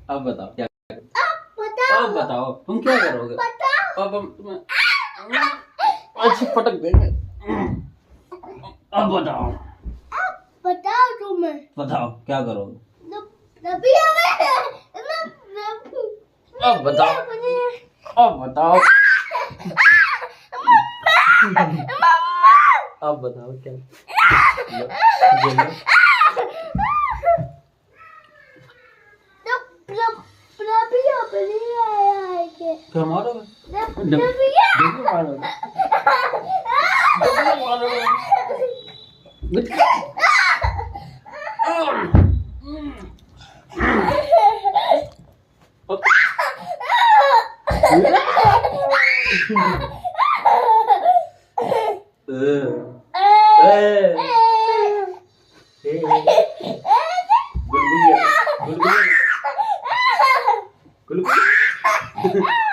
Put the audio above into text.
अब बताओ क्या, बताओ। अब बताओ तुम क्या करोगे? बताओ। अब हम तुम्हें अच्छी पटक देंगे। अब बताओ, बताओ तुम्हें। बताओ क्या करोगे? नबी अब बताओ, अब बताओ, अब बताओ क्या? क्या मारोगे? डब्बू मारोगे? डब्बू मारोगे? गुलगुली गुलगुली गुलगुली